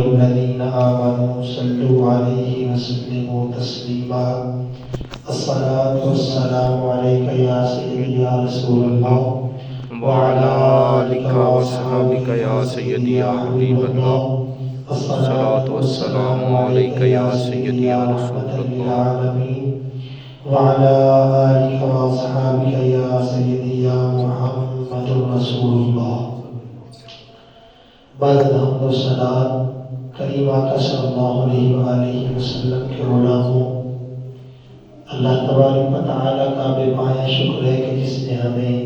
الذين آمنوا صلوا عليه وسلموا تسليما الصلاة والسلام عليك يا سيدي يا رسول الله وعلى آلك وصحبك يا سيدي يا حبيب الله الصلاة والسلام عليك يا سيدي يا رسول الله وعلى آلك وصحبك يا سيدي يا محمد رسول الله بعد الحمد والصلاة کریم آقا صلی اللہ علیہ وآلہ وسلم کے غلاموں، اللہ تبارک و تعالیٰ کا بے پایا شکر ہے کہ جس نے ہمیں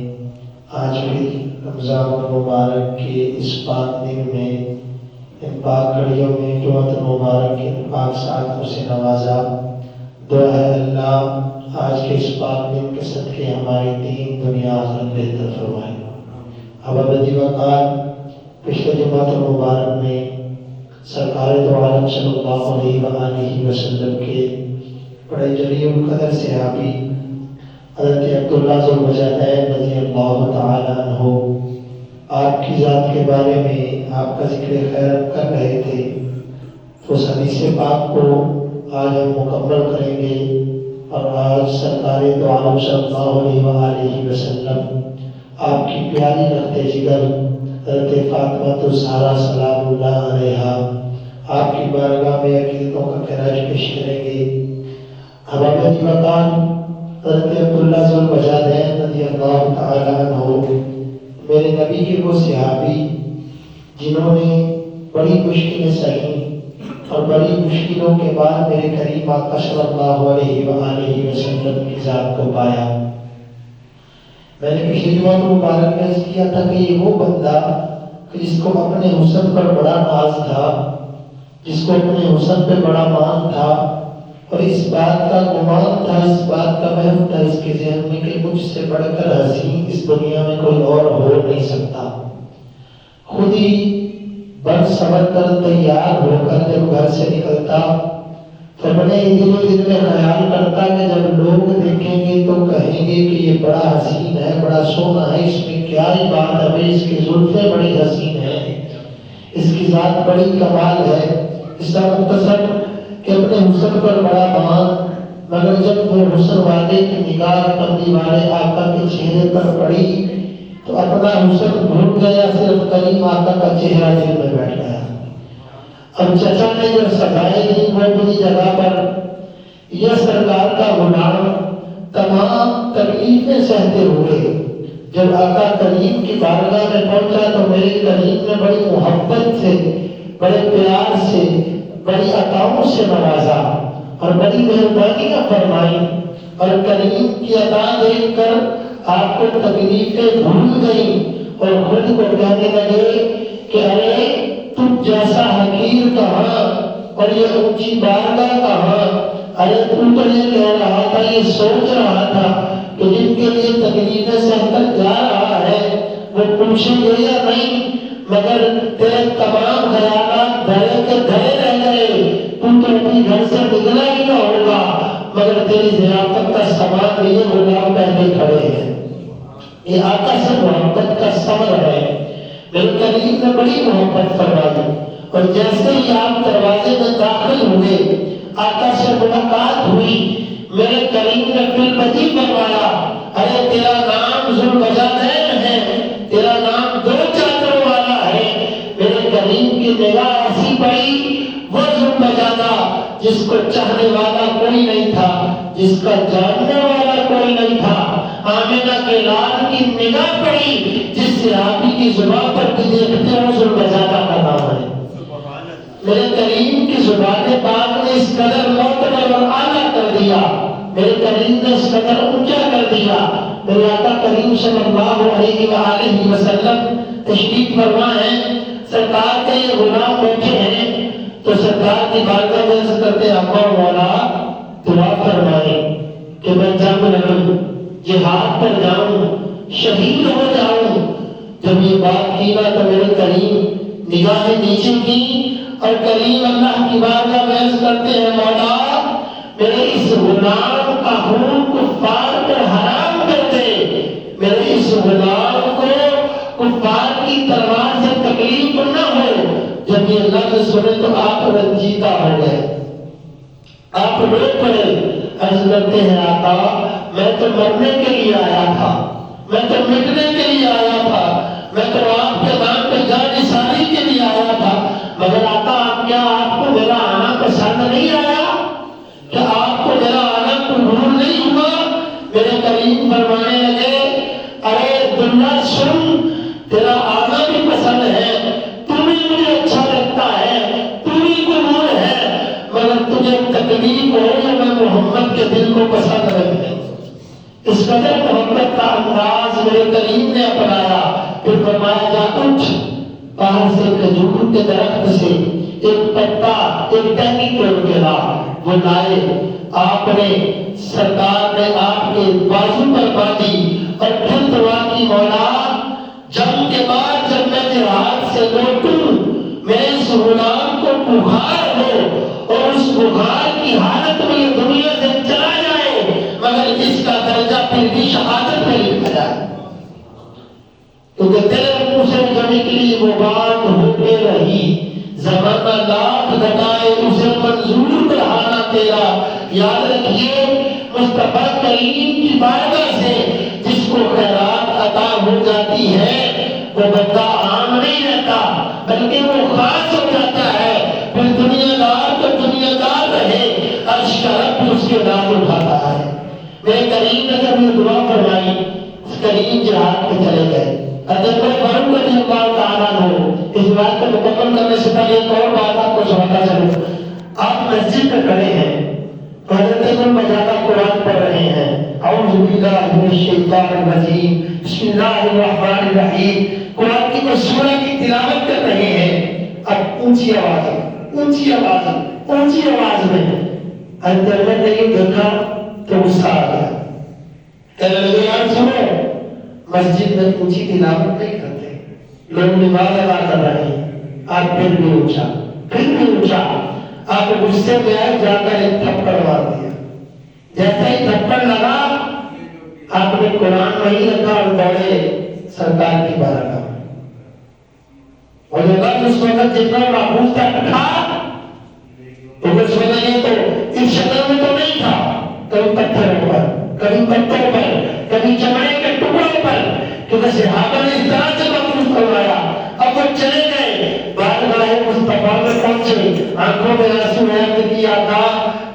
آج بھی رمضان المبارک کے اس پاک دن میں، ان پاک گھڑیوں میں جمعۃ المبارک کے پاک ساعتوں سے نوازا۔ دعا ہے اللہ آج کے اس پاک دن کے صدقے ہماری دین دنیا آخرت بہتر فرمائے۔ اب ابدی وقار پچھلے جمعۃ المبارک میں سرکار دو عالم صلی اللہ علیہ وآلہ وسلم کے بڑے جلیل القدر صحابی حضرت عبداللہ ذو الوجہین رضی اللہ تعالیٰ عنہ آپ کی ذات کے بارے میں آپ کا ذکر خیر کر رہے تھے، تو اس حدیث پاک کو آج ہم مکمل کریں گے۔ اور آج سرکار دو عالم صلی اللہ علیہ وآلہ وسلم آپ کی پیاری رخت جگر حضرت فاطمہ الزہرا سلام اللہ علیہا آپ کی بارگاہ میں عقیدتوں کا خراج پیش کریں گے۔ حباب وقار حضرت عبداللہ ذو الوجہین رضی اللہ تعالیٰ عنہ میرے نبی کے وہ صحابی جنہوں نے بڑی مشکلیں سہیں اور بڑی مشکلوں کے بعد میرے کریم آقا صلی اللہ علیہ وآلہ وسلم کی ذات کو پایا۔ میں نے پچھلی جمعہ کو مبارک میں عرض کیا تھا کہ یہ وہ بندہ کہ جس کو اپنے حسن پر بڑا ناز تھا، جس کو اپنے حسن پہ بڑا مان تھا، اور اس بات کا گمان تھا، اس بات کا وہم تھا اس کے ذہن میں کہ مجھ سے بڑھ کر حسین اس دنیا میں کوئی اور ہو نہیں سکتا۔ خود ہی بن سمر کر تیار ہو کر جب گھر سے نکلتا تو اپنے دل و دل میں خیال کرتا کہ جب لوگ دیکھیں گے تو کہیں گے کہ یہ بڑا حسین ہے، بڑا سونا ہے، اس میں کیا ہی بات ہے، اس کی زلفیں بڑی حسین ہیں، اس کی ذات بڑی کمال ہے۔ اس کا مختصر کہ اپنے حسن پر بڑا مان، مگر جب وہ حسن والے کی نگاہ بندی والے آقا کے چہرے پر پڑی تو اپنا حسن بھول گیا، صرف کریم آقا کا چہرہ دل میں بیٹھ گیا۔ اب چچا نے جو سجائے دی وہ اپنی جگہ پر، یہ سرکار کا غلام تمام تکلیفیں سہتے ہوئے جب آقا کریم کی بارگاہ میں پہنچا تو میرے کریم نے بڑی محبت سے، بڑے پیار سے، بڑی عطاؤں سے نوازا اور بڑی مہربانیاں فرمائی، اور کریم کی عطا دیکھ کر آپ کو تکلیفیں بھول گئیں اور خود کو کہنے لگے کہ ارے تم جیسا حقیر کہاں اور یہ اونچی بارگاہ کہاں، ارے تم تو یہ کہہ رہا تھا، یہ سوچ رہا تھا کہ جن کے لیے تکلیفیں سہ کر جا رہا ہے وہ پوچھیں گے یا نہیں، مگر تیرے تمام خیالات دھرے کے دھرے رہ گئے، تم تو اپنی گھر سے نکلا ہی نہ ہوگا، مگر تیری ضیافت کا سامان لیے غلام پہلے کھڑے ہیں۔ یہ آقا سے محبت کا ثمر ہے۔ میرے کریم نے بڑی محبت فرمائی، اور جیسے ہی آپ دروازے میں داخل ہوئے آقا سے ملاقات ہوئی، میرے کریم نے پھر بجی فرمایا ارے تیرا نام ذو الوجہین ہے، تیرا نام دو چادروں والا ہے۔ میرے کریم کی نگاہ ایسی پڑی، وہ ذو الوجہین جس کو چاہنے والا کوئی نہیں تھا، جس کا جاننے والا کوئی نہیں تھا، آمنہ کے لال کی نگاہ پڑی جس صحابی کی زبان پر بھی دیکھتے ہو ذو الوجہین کا نام ہے۔ میرے کریم کی زبان پاک نے اس قدر معتبر اور اعلیٰ کر دیا، میرے کریم نے اس قدر اونچا کر دیا۔ میرے آقا کریم صلی اللہ علیہ وآلہ وسلم تشریف فرما ہے، سرکار کے یہ غلام بیٹھے ہیں تو سرکار کی بارگاہ میں عرض کرتے آقا مولا دعا فرمائیں کہ میں جنگ لڑوں، جہاد پر جاؤں، شہید ہو جاؤں۔ جب یہ بات کی نا تو میرے کریم نگاہیں نیچے کی اور کریم اللہ کی بارگاہ میں عرض کرتے ہیں مولا میرے اس غلام کا خون کفار پر حرام کر دے، میرے اس غلام کو کفار کی تلوار سے تکلیف نہ ہو۔ جب یہ لفظ سنے تو آپ رنجیدہ ہو گئے، آپ رو پڑے، عرض کرتے ہیں آقا میں تو مرنے کے لیے آیا تھا، میں تو مٹنے کے لیے آیا تھا، میں تو آپ کے نام پہ جان نثاری کے لیے آیا تھا، مگر آقا کیا آپ کو میرا آنا پسند نہیں آیا؟ کیا آپ کو میرا آنا قبول نہیں ہوا؟ میرے کریم فرمانے لگے ارے عبداللہ سن، تیرا آنا بھی پسند ہے، تو بھی مجھے اچھا لگتا ہے، تو بھی قبول ہے، مگر تجھے تکلیف ہو یا میں محمد کے دل کو پسند رکھے۔ اس قدر محبت کا انداز میرے کریم نے اپنایا، پھر فرمایا جا اٹھ، باہر سے کھجور کے درخت سے ایک پتا ایک ٹہنی توڑ کے لا، وہ لائے، آپ نے سرکار نے آپ کے بازو پر باندھی اور پھر دعا کی مولا جنگ کے بعد جب میں جہاد سے لوٹوں میرے اس غلام کو بخار ہو اور اس بخار کی حالت میں یہ دنیا سے چلا جائے مگر اس کا درجہ پھر بھی شہادت میں لکھا جائے، کیونکہ تیرے منہ سے جو نکلی وہ بات ہوتے رہی، زمانہ لاکھ گھٹائے اسے منظور بڑھانا تیرا۔ یاد رکھیے مصطفیٰ کریم کی بارگاہ سے جس کو خیرات عطا ہو جاتی ہے وہ بندہ عام نہیں رہتا بلکہ وہ خاص ہو جاتا ہے، پھر دنیا دار تو دنیا دار رہے، عرش کا رب اس کے نام اٹھاتا ہے۔ میرے کریم نے جب یہ دعا فرمائی کریم جہاد پہ چلے گئے۔ حضرت فاروق رضی اللہ تعالیٰ عنہ، اس بات کو مکمل کرنے سے پہلے ایک اور بات آپ کو سناتا چلوں، آپ مسجد میں کھڑے ہیں، حضرت ابن مجاہدہ قرآن پڑھ رہے ہیں، اعوذ باللہ من الشیطان الرجیم بسم اللہ الرحمن الرحیم، قرآن کی کوئی سورہ کی تلاوت کر رہے ہیں، اب اونچی آواز میں حضرت عمر نے یہ دیکھا تو غصہ آ گیا، کہنے لگے یار سنو، مسجد میں اونچی تلاوت نہیں کرتے، لوگ نماز ادا کر رہے ہیں، آپ پھر بھی اونچا، آپ غصے میں آئے، جا کر ایک تھپڑ مار دیا، جیسا ہی تھپڑ لگا آپ نے قرآن وہیں رکھا اور دوڑے سرکار کی بارگاہ میں، اور جب اس وقت جتنا محفوظ تھا تو اس وقت یہ تو اس شکل میں تو نہیں تھا، کبھی پتھروں پر کبھی پتھروں پر کبھی چمڑے کے ٹکڑوں پر، کیونکہ صحابہ نے اس طرح سے محفوظ کروایا۔ اب وہ چلے گئے، بارگاہ مصطفیٰ میں پہنچے، آنکھوں میں آنسو ہے کہ آقا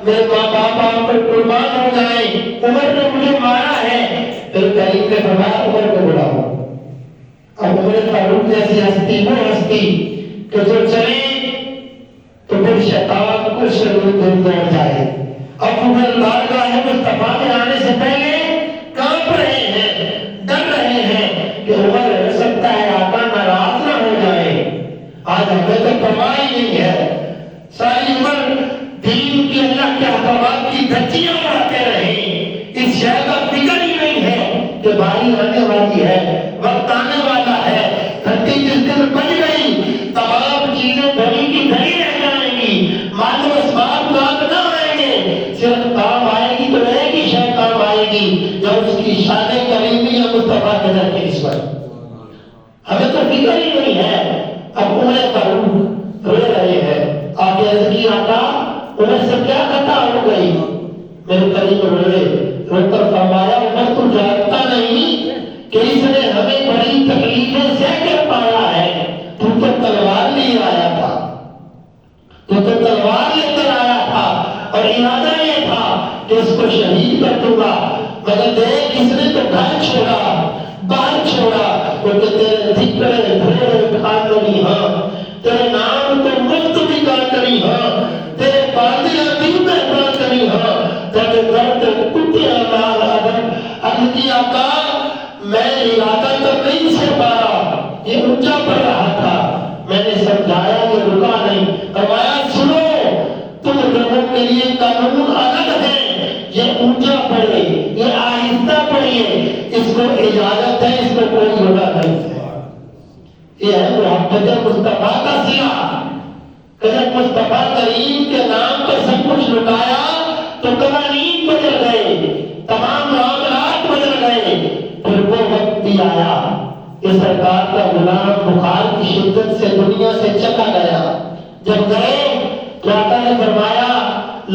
میرے ماں باپ آپ پر قربان ہو جائیں، عمر نے مجھے مارا ہے، پھر کریم نے فرمایا عمر کو بلاؤ۔ اب عمر فاروق جیسی ہستی وہ ہستی کہ جو چلے تو پھر شیطان کو شرور دور دوڑ جائے۔ اب عمر بارگاہ مصطفیٰ میں آنے سے پہلے کانپ رہے ہیں، ڈر رہے ہیں کہ عمر ہو سکتا ہے آقا ناراض نہ ہو جائے، آج ہمیں تو پرواہ ہی نہیں ہے، ساری عمر دین کی اللہ کے احکامات کی دھجیاں اڑاتے رہے، اس شہر کا فکر ہی نہیں ہے کہ باری آنے والی ہے، وقت آنے والا ہے، دھرتی جس دن بن گئی تمام چیزیں دھری کی دھری رہ جائیں گی، مال و اسباب کام نہ آئیں گے، صرف کام آئے گی تو ایک ہی شے کام آئے گی جو اس کی شان کریمی یا مصطفیٰ کے در کی نسبت۔ ہمیں تو فکر ہی نہیں ہے۔ اب عمر فاروق رو رہے ہیں، آپ عرض کی آقا عمر سے کیا خطا ہو گئی؟ میرے قریب روئے، رو کر فرمایا عمر تو جانتا نہیں کہ اس نے ہمیں بڑی تکلیفیں سہ کر پایا ہے، تو تلوار لے آیا تھا، تو تلوار لے کر آیا تھا اور ارادہ یہ تھا کہ اس کو شہید کر دوں گا، مگر دیکھ اس نے تو گھر چھوڑا، باہر چھوڑا، کیونکہ تیرے ذکر دھوڑے کھان نہیں، ہاں تیرے نام تو مفت بھی کان نہیں، ہاں تیرے باندیاں بھی مہمان نہیں، ہاں تیرے درد کتے امال ادب عزیزی آقا میں ارادہ تک نہیں سے پارا، یہ اونچا پڑ رہا تھا، میں نے سمجھایا یہ رکا نہیں، فرمایا سنو تم لوگوں کے لیے قانون الگ ہے، یہ اونچا پڑے یہ آہستہ پڑھیے، اس کو اجازت ہے، اس کو کوئی جگہ نہیں ہے۔ یہ ہے محبت مصطفیٰ کا صلہ کہ جب مصطفیٰ کریم کے نام پر سب کچھ لٹایا تو قوانین بدل گئے، تمام معاملات بدل گئے، پھر وہ وقت بھی آیا کہ سرکار کا غلام بخار کی شدت سے دنیا سے چلا گیا. جب گئے تو آقا نے فرمایا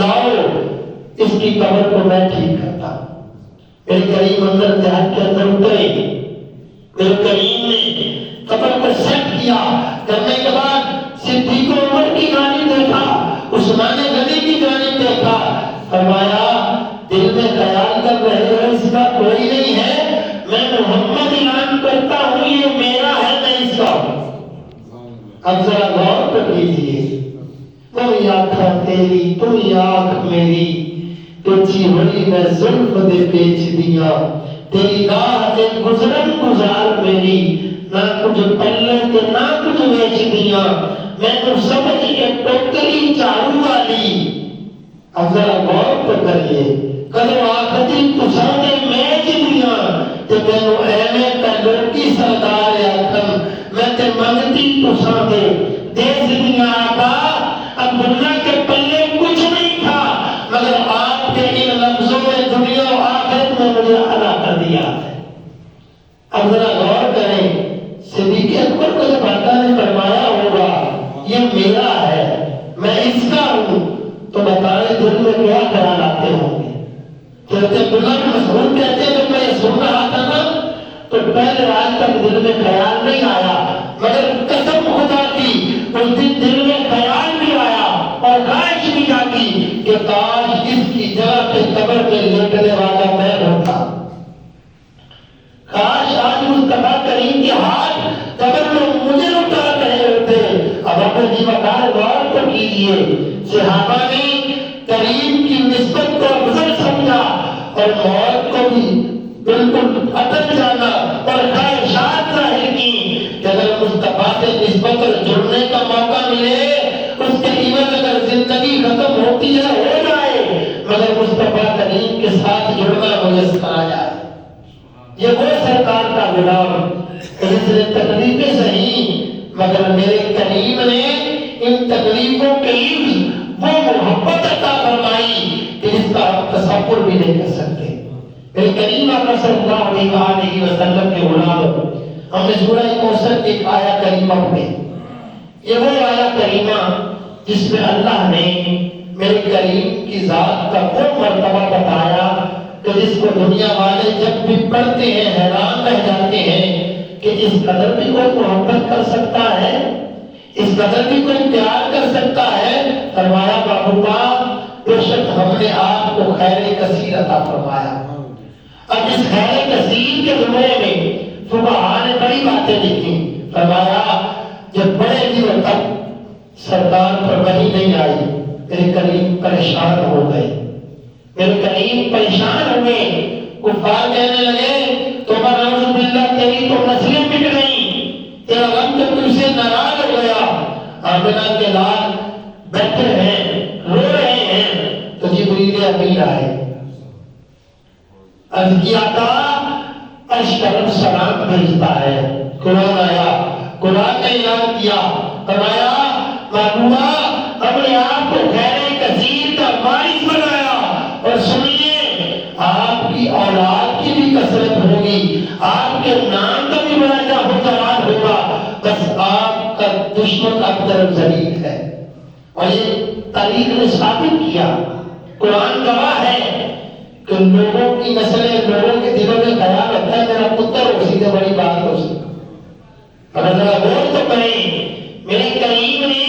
لاؤ اس کی قبر کو میں ٹھیک کرتا. میرے کریم اندر جہاد کے اندر اترے. میرے کریم نے قبر کو سیٹ کیا. کرنے کے بعد صدیق عمر کی جانب دیکھا, عثمان غنی کی جانب دیکھا. فرمایا دل میں خیال کر رہے ہو اس کا کوئی نہیں ہے, میں محمد اعلان کرتا ہوں یہ میرا ہے, میں اس کا ہوں. اب ذرا غور کر لیجیے, تم آنکھ تیری تم آنکھ میری, پیچی ہوئی میں زلف دے پیچ دیا, تیری راہ دے گزرن گزار میری, نہ کچھ پلے تے نہ کچھ ویچ دیا, میں تو سمجھ کے ٹوکری چاڑو والی. اب ذرا غور تو کریے, کدو آختی تساں نے میچ دیا تے مینوں ایویں کلوکی سردار آکھن, میں تے منگتی تساں دے دیس دیا. آقا عبداللہ کے پلے کچھ نہیں تھا, مگر آپ کے ان لفظوں میں دنیا و آخرت میں مجھے ادا کر دیا ہے. اب ذرا غور کریں, صدیق اکبر کو جب آقا نے فرمایا ہوگا یہ میرا ہے میں اس کا ہوں, تو بتائیں دل میں کیا خیال آتے ہوں گے. حضرت عبداللہ بن مسعود کہتے ہیں جب میں یہ سن رہا تھا نا تو پہلے آج تک دل میں خیال نہیں آیا, مگر قسم خدا کی اس دن دل میں خیال بھی آیا اور خواہش بھی جاتی کہ کاش اس کی جگہ پہ قبر پہ لیٹنے والا میں ہوتا. کاش آج مصطفیٰ کریم کے ہاتھ قبر میں مجھے اٹھا رہے ہوتے. اب اپنے جی وقار غور تو کیجیے, صحابہ نے کریم کی نسبت کو افضل سمجھا اور موت کو بھی بالکل عدل جانا اور خواہشات ظاہر کی کہ اگر مصطفیٰ سے نسبت اور جڑنے کا موقع ملے اس کے عوض اگر زندگی ختم ہوتی ہے ہو جائے, مگر مصطفیٰ کریم کے ساتھ جڑنا میسر آ جائے. یہ وہ سرکار کا غلام اس نے تکلیفیں سہی, مگر میرے کریم نے ان تکلیفوں کے لیے وہ محبت عطا فرمائی کہ جس کا ہم تصور بھی نہیں کر سکتے. میرے کریم آقا صلی اللہ علیہ وسلم کے غلام, ہم نے سورہ کوثر کی آیا کریمہ پڑھی. یہ وہ آیا کریمہ جس میں اللہ نے میرے کریم کی ذات کا وہ مرتبہ بتایا کہ جس کو دنیا والے جب بھی پڑھتے ہیں حیران رہ جاتے ہیں کہ اس قدر بھی کوئی محبت کر سکتا ہے, اس قدر بھی کوئی پیار کر سکتا ہے. فرمایا محبوبہ بے شک ہم نے آپ کو خیر کثیر عطا فرمایا. اب اس خیر کثیر کے زمرے میں فقہاء نے بڑی باتیں لکھی. فرمایا جب بڑے دنوں تک سرکار پر وحی نہیں آئی میرے کریم پریشان ہو گئے. میرے کریم پریشان ہوئے, کفار کہنے لگے تو نعوذ باللہ تیری تو نسلیں مٹ گئی, تیرا غم تو تجھ سے ناراض ہو گیا. آمنہ کے لال بیٹھے ہیں رو رہے ہیں تو جبریل امین آئے. عرض کیا تھا عرش کا رب سلام بھیجتا ہے. قرآن آیا, قرآن نے اعلان کیا, فرمایا محبوبہ ہم نے آپ کو خیر کثیر کا وارث بنایا اور سنیے آپ کی اولاد کی بھی کثرت ہوگی, آپ کے نام کا بھی بڑا جوان ہوگا, بس آپ کا دشمن ابتر ذلیل ہے. اور یہ تاریخ نے ثابت کیا, قرآن گواہ ہے کہ لوگوں کی نسلیں لوگوں کے دلوں میں خیال رکھتا ہے میرا پتر اسی سے بڑی بات ہو سکتی. اگر ذرا غور تو کریں میرے کریم نے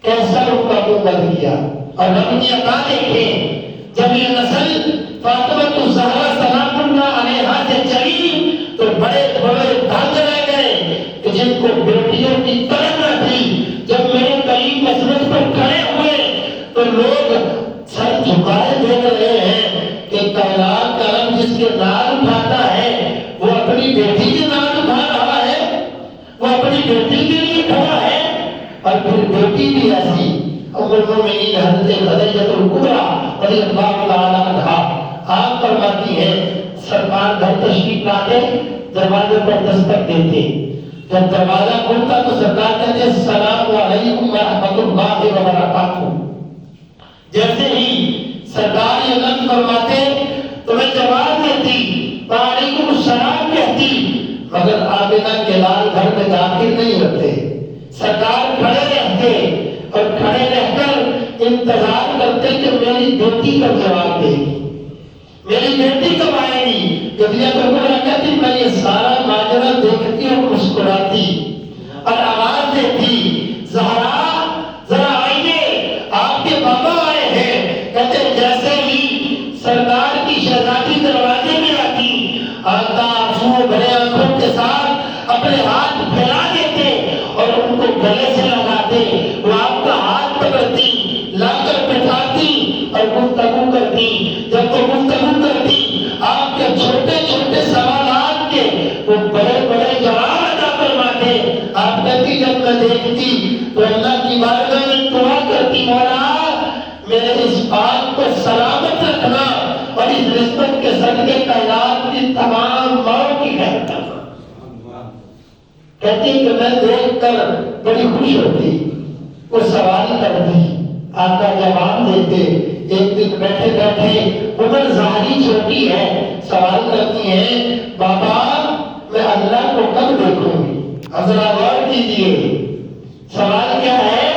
کیسا روح کا منہ بند کیا اور رب کی عطا دیکھیں. جب یہ نسل فاطمہ الزہرا سلام اللہ علیہا سے چلی تو بڑے بڑے دھنگ رہ گئے کہ جن کو بیٹیوں کی طرح نہ تھی. جب میرے قریب مسجد پر کھڑے ہوئے تو لوگ سر جھکائے دیکھ رہے ہیں کہ کائنات کا رب جس کے نال اٹھاتا ہے وہ اپنی بیٹی کے نال اٹھا رہا ہے, وہ اپنی بیٹی کے لیے کھڑا ہے. اور پھر بیٹی بھی ایسی ام المؤمنین حضرت خدیجہ الکبریٰ رضی اللہ تعالی عنہا آپ فرماتی ہیں سرکار گھر تشریف لاتے دروازے پر دستک دیتے, جب دروازہ کھلتا تو سرکار کہتے السلام علیکم ورحمۃ اللہ وبرکاتہ. جیسے ہی سرکار یہ لفظ فرماتے تو میں جواب دیتی وعلیکم السلام کہتی, مگر بلال گھر میں داخل نہیں ہوتے، سرکار کھڑے رہتے اور کھڑے رہ کر انتظار کرتے کہ میری بیٹی کب جواب دے گی، میری بیٹی کب آئے گی۔ گدیا کربلا کہتی میں یہ سارا ماجرا دیکھتی اور مسکراتی اور آواز دیتی، زہرا ذرا آئیے، آپ کے بابا آئے ہیں۔ کہتے جیسے ہی سرکار کی شہزادی دروازے میں آتی، آتا آنسو بھرے آنکھوں کے ساتھ اپنے ہاتھ پھیلا دیتے اور ان کو گلے سے لگاتے، وہ آپ کا ہاتھ پکڑتی، لا کر بٹھاتی اور گفتگو کرتی۔ جب وہ گفتگو کرتی، آپ کے چھوٹے چھوٹے سوالات کے وہ بڑے بڑے جواب عطا فرماتے۔ آپ کہتی جب میں دیکھتی تو اللہ کی بارگاہ میں دعا کرتی، مولا میرے اس بات کو سلامت رکھنا اور اس نسبت کے صدقے کائنات کی تمام ماؤں کی خیر کرنا۔ کہتی کہ میں دیکھ کر بڑی خوش ہوتی، وہ سوال کرتی، آقا جواب دیتے۔ ایک دن بیٹھے بیٹھے عمر ظاہری چھوٹی ہے، سوال کرتی ہیں بابا میں اللہ کو کب دیکھوں گی؟ اب ذرا غور کیجیے، سوال کیا ہے؟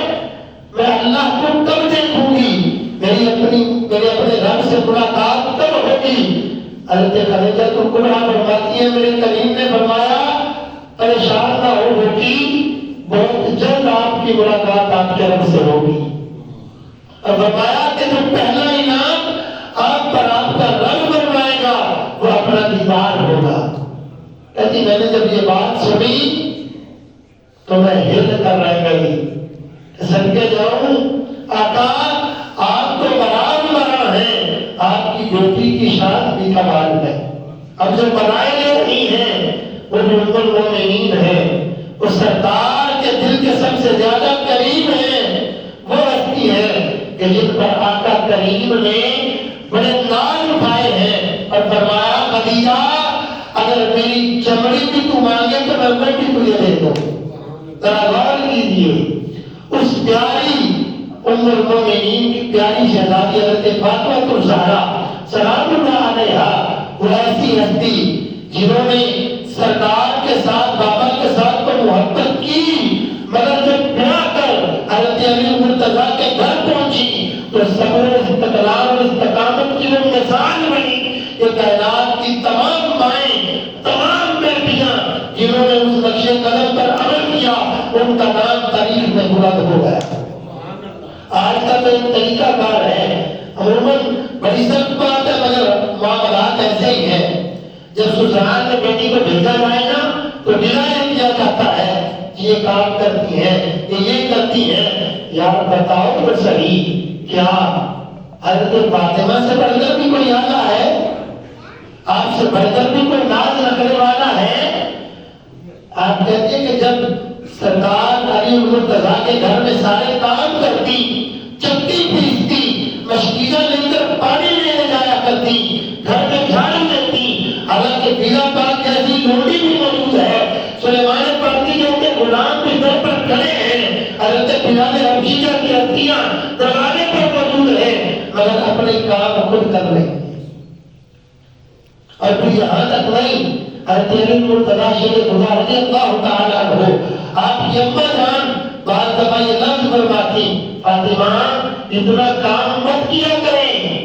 میں اللہ کو کب دیکھوں گی؟ میرے اپنے رب سے ملاقات کب ہوگی؟ حضرت خدیجہ کبریٰ فرماتی ہے میرے کریم نے فرمایا پریشان نہ ہو بیٹی، بہت جلد آپ کی ملاقات آپ کے رب سے ہوگی۔ اور فرمایا کہ جو پہلا انعام آپ پر آپ کا رب فرمائے گا وہ اپنا دیدار ہوگا۔ کہتی میں نے جب یہ بات سنی تو میں ہل کر رہ گئی، صدقے جاؤں آقا آپ کو برابر ہے، آپ کی بیٹی کی شان بھی کمال ہے۔ اب جو بنائے لے رہی ہیں وہ ام المومنین ہے، وہ سرکار کے دل کے سب سے زیادہ قریب ہیں، وہ ہستی ہے کہ جن پر آقا کریم نے بڑے ناز اٹھائے ہیں اور فرمایا خدیجہ اگر میری چمڑی بھی تو مانگے تو میں بھی تجھے دے دوں۔ ذرا غور کیجیے، اس پیاری ام المومنین کی پیاری شہزادی حضرت فاطمہ الزہرا سلام اللہ علیہا، وہ ایسی ہستی جنہوں نے سرکار کے ساتھ بابا کے ساتھ تو محبت کی، مگر جب بیاہ کر حضرت علی مرتضیٰ کے گھر پہنچی تو صبر استقلال اور استقامت کی وہ مثال بنی۔ یہ کائنات کی تمام مائیں، تمام بیٹیاں جنہوں نے اس نقش قدم پر عمل کیا ان کا نام تاریخ میں بلند ہو گیا۔ آج کا تو ایک طریقہ کار ہے، عموماً بڑی سخت بات ہے مگر معاملات ایسے ہی ہیں۔ جب سسرال میں بیٹی کو بھیجا جائے نا تو ڈیزائن کیا جاتا ہے، یہ کام کرتی ہے، یہ کرتی ہے۔ یار بتاؤ تو صحیح، کیا حضرت فاطمہ سے بڑھ کر بھی کوئی آلہ ہے؟ آپ سے بڑھ کر بھی کوئی ناز رکھنے والا ہے؟ آپ کہتے ہیں کہ جب سرکار علی مرتضیٰ کے گھر میں سارے کام کرتی، چکی پیستی، مشکیزہ لے کر پانی لینے جایا کرتی، گھر میں جھاڑو دیتی، حالانکہ فضا پاک جیسی لوڑی بھی موجود ہے، سلیمان پڑھتی جو کہ غلام بھی در پر کھڑے ہیں، حضرت بلال حبشیہ کی ہستیاں دروازے پر موجود ہیں، مگر اپنے کام خود کر لیں۔ اور پھر یہاں تک نہیں، حضرت علی مرتضیٰ شیخ خدا رضی اللہ تعالیٰ عنہ آپ کی اماں جان بعض دفعہ یہ لفظ فرماتی فاطمہ اتنا کام مت کیا کریں،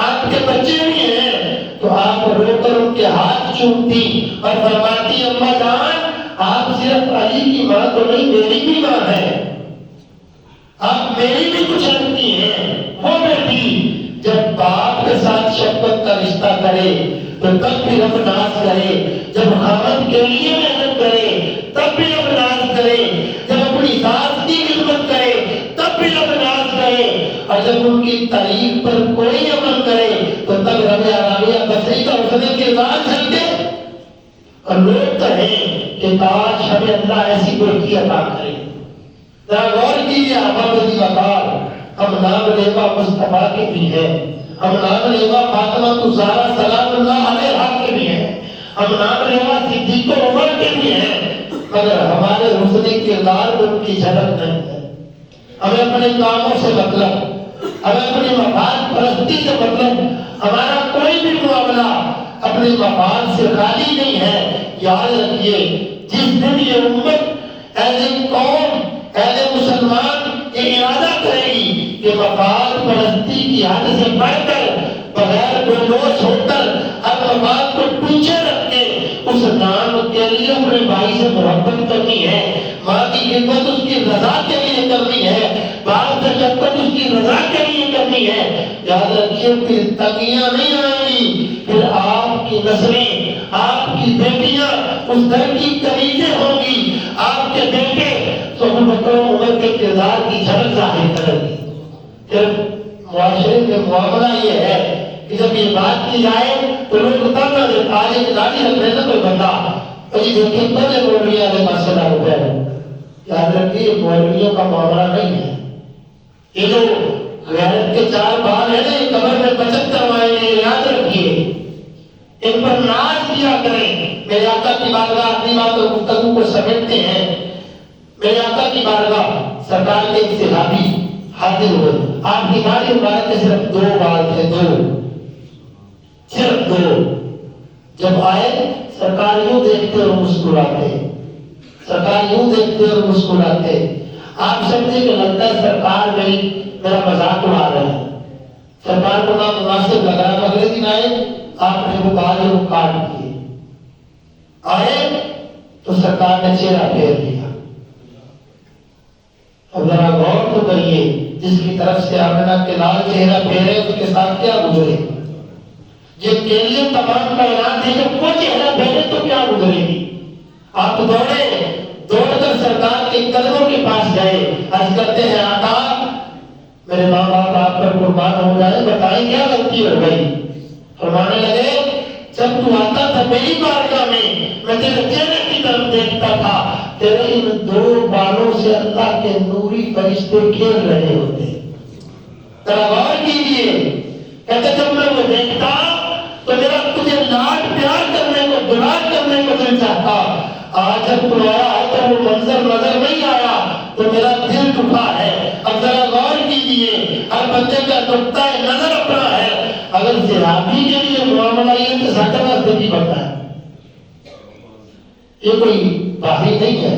آپ کے بچے بھی ہیں، تو آپ رو کر ان کے ہاتھ چومتی اور فرماتی اماں جان آپ صرف علی کی ماں تو نہیں میری بھی ماں ہے، آپ میری بھی کچھ ہستی ہیں۔ وہ بیٹی جب باپ کے ساتھ شفقت کا رشتہ کرے تو تب بھی رب ناز کرے، جب خامد کے لیے محنت کرے تب بھی رب ناز کرے، جب اپنی ساس کی خدمت کرے تب بھی رب ناز کرے، اور جب ان کی تعریف پر کوئی عمل کرے تو تب رب عربیہ بصری کا حسن کے کردار چھلکے۔ اور لوگ کہیں کہ کاش ہمیں اللہ ایسی بیٹی عطا کرے۔ ذرا غور کیجیے احباب وقار، ہم نام لیوا مصطفیٰ کے بھی ہیں، ہم نام لیوا فاطمہ الزہرا سلام اللہ علیہا کے بھی ہیں، ہم نام لیوا صدیق و عمر کے بھی ہیں، مگر ہمارے حسن کردار میں ان کی جھلک نہیں ہے۔ ہمیں اپنے کاموں سے مطلب، ہمیں اپنی مفاد پرستی سے مطلب، ہمارا کوئی بھی معاملہ اپنے مفاد سے خالی نہیں ہے۔ یاد رکھیے جس دن یہ امت ایسے قوم ایسے مسلمان یہ ارادہ کرے گی کہ مفاد پرستی کی حد سے بڑھ کر بغیر بلوچ ہو کر ہر مفاد کو پیچھے رکھ کے اس نام کے لیے اپنے بھائی سے محبت کرنی ہے، ماں کی خدمت اس کی رضا کے لیے کرنی ہے، باپ سے شفقت اس کی رضا کے لیے کرنی ہے۔ یاد رکھیے پھر تنگیاں نہیں آئیں گی، پھر آپ کی نسلیں، آپ کی بیٹیاں اس در کی کنیزیں ہوں گی، آپ کے بیٹے تو ابو بکر و عمر کے کردار کی جھلک ظاہر کریں گی۔ پھر معاشرے میں معاملہ یہ ہے کہ جب یہ بات کی جائے تو لوگ بتانا دیتا آج ایک داڑھی رکھ رہے کوئی بندہ اور یہ دیکھیں پہلے مولوی علیہ السلام روپے یاد رکھیے مولویوں کا معاملہ نہیں ہے۔ یہ جو غیرت کے چار بال ہیں نا یہ قبر میں بچت کروائیں گے، یاد رکھیے ان پر ناز کیا کریں۔ میرے آقا کی بارگاہ اپنی بات اور گفتگو کو سمیٹتے ہیں۔ میرے آقا کی بارگاہ سرکار کے ایک صحابی حاضر ہوئے، آپ کی داڑھی مبارک کے صرف 2 بال تھے، 2 صرف 2۔ جب آئے سرکار یوں دیکھتے اور مسکراتے، سرکار یوں دیکھتے اور مسکراتے۔ آپ سمجھے کہ لگتا ہے سرکار میرا مذاق اڑا رہے ہیں، سرکار کو نہ مناسب لگ رہا ہے۔ اگلے دن آئے آپ نے وہ بال جو کاٹ دیے، آئے تو سرکار نے چہرہ پھیر لیا۔ اب ذرا غور تو کریے، جس کی طرف سے آمنہ کے لال چہرہ پھیرے اس کے ساتھ کیا گزرے؟ یہ کیلے تمام کائنات ہے، جب وہ چہرہ پھیرے تو کیا گزرے گی؟ آپ دوڑ کر سرکار کے قدموں کے پاس گئے، عرض کرتے ہیں آقا میرے ماں باپ آپ پر قربان ہو جائے، بتائیں کیا غلطی ہو گئی؟ فرمانے لگے جب تو آتا تھا میری بارگاہ میں تیرے چہرے کی طرف دیکھتا تھا، تیرے ان 2 بالوں سے اللہ کے نوری فرشتے کھیل رہے ہوتے۔ ذرا غور کیجیے، کہتے جب میں وہ دیکھتا تو میرا تجھے لاڈ پیار کرنے کو، دلال کرنے کو دل چاہتا۔ آج جب تو آیا ہے تو وہ منظر نظر نہیں آیا تو میرا دل ٹوٹا ہے۔ اب ذرا غور کیجیے، ہر بندے کا نقطہ نظر اپنا ہے۔ اگر صحابی کے لیے معاملہ یہ تو ساٹھا واسطے بھی بڑھتا ہے، یہ کوئی باہری نہیں ہے،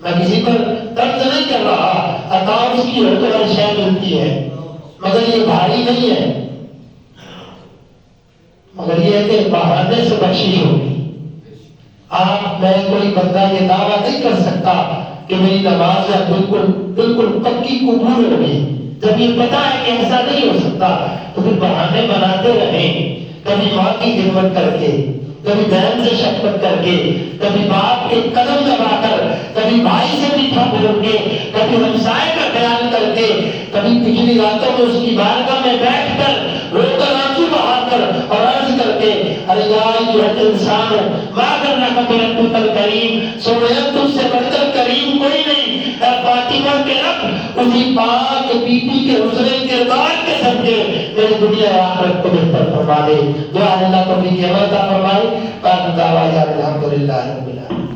میں کسی پر درد نہیں کر رہا، عطا اس کی ہو تو ہر شے ملتی ہے، مگر یہ بھاری نہیں ہے، مگر یہ ہے کہ بہانے سے بخشش ہوگی۔ آپ میں کوئی بندہ یہ دعویٰ نہیں کر سکتا کہ میری نماز ہے بالکل پکی قبول ہوگی، جب یہ پتا ہے کہ ایسا نہیں ہو سکتا تو پھر بہانے بناتے رہیں، کبھی ماں کی خدمت کر کے، کبھی بہن سے شفقت کر کے، کبھی باپ کے قدم دبا کر، کبھی بھائی سے میٹھا بول کے، کبھی ہمسائے کا خیال کر کے، کبھی پچھلی راتوں میں اس کی بارگاہ میں بیٹھ کر رو کر آنسو بہا کر اور عرض کر کے ارے یا انسان ما کرنا کا رب الکریم، سونے تجھ سے بڑھ کر کریم کوئی نہیں، اے فاطمہ کے رب اسی پاک بی بی کے حسن کردار کے صدقے میری دنیا و آخرت کو بہتر فرما دے۔ دعا اللہ کو بھی عطا فرمائے۔ بعد دعوا یا الحمدللہ رب العالمین۔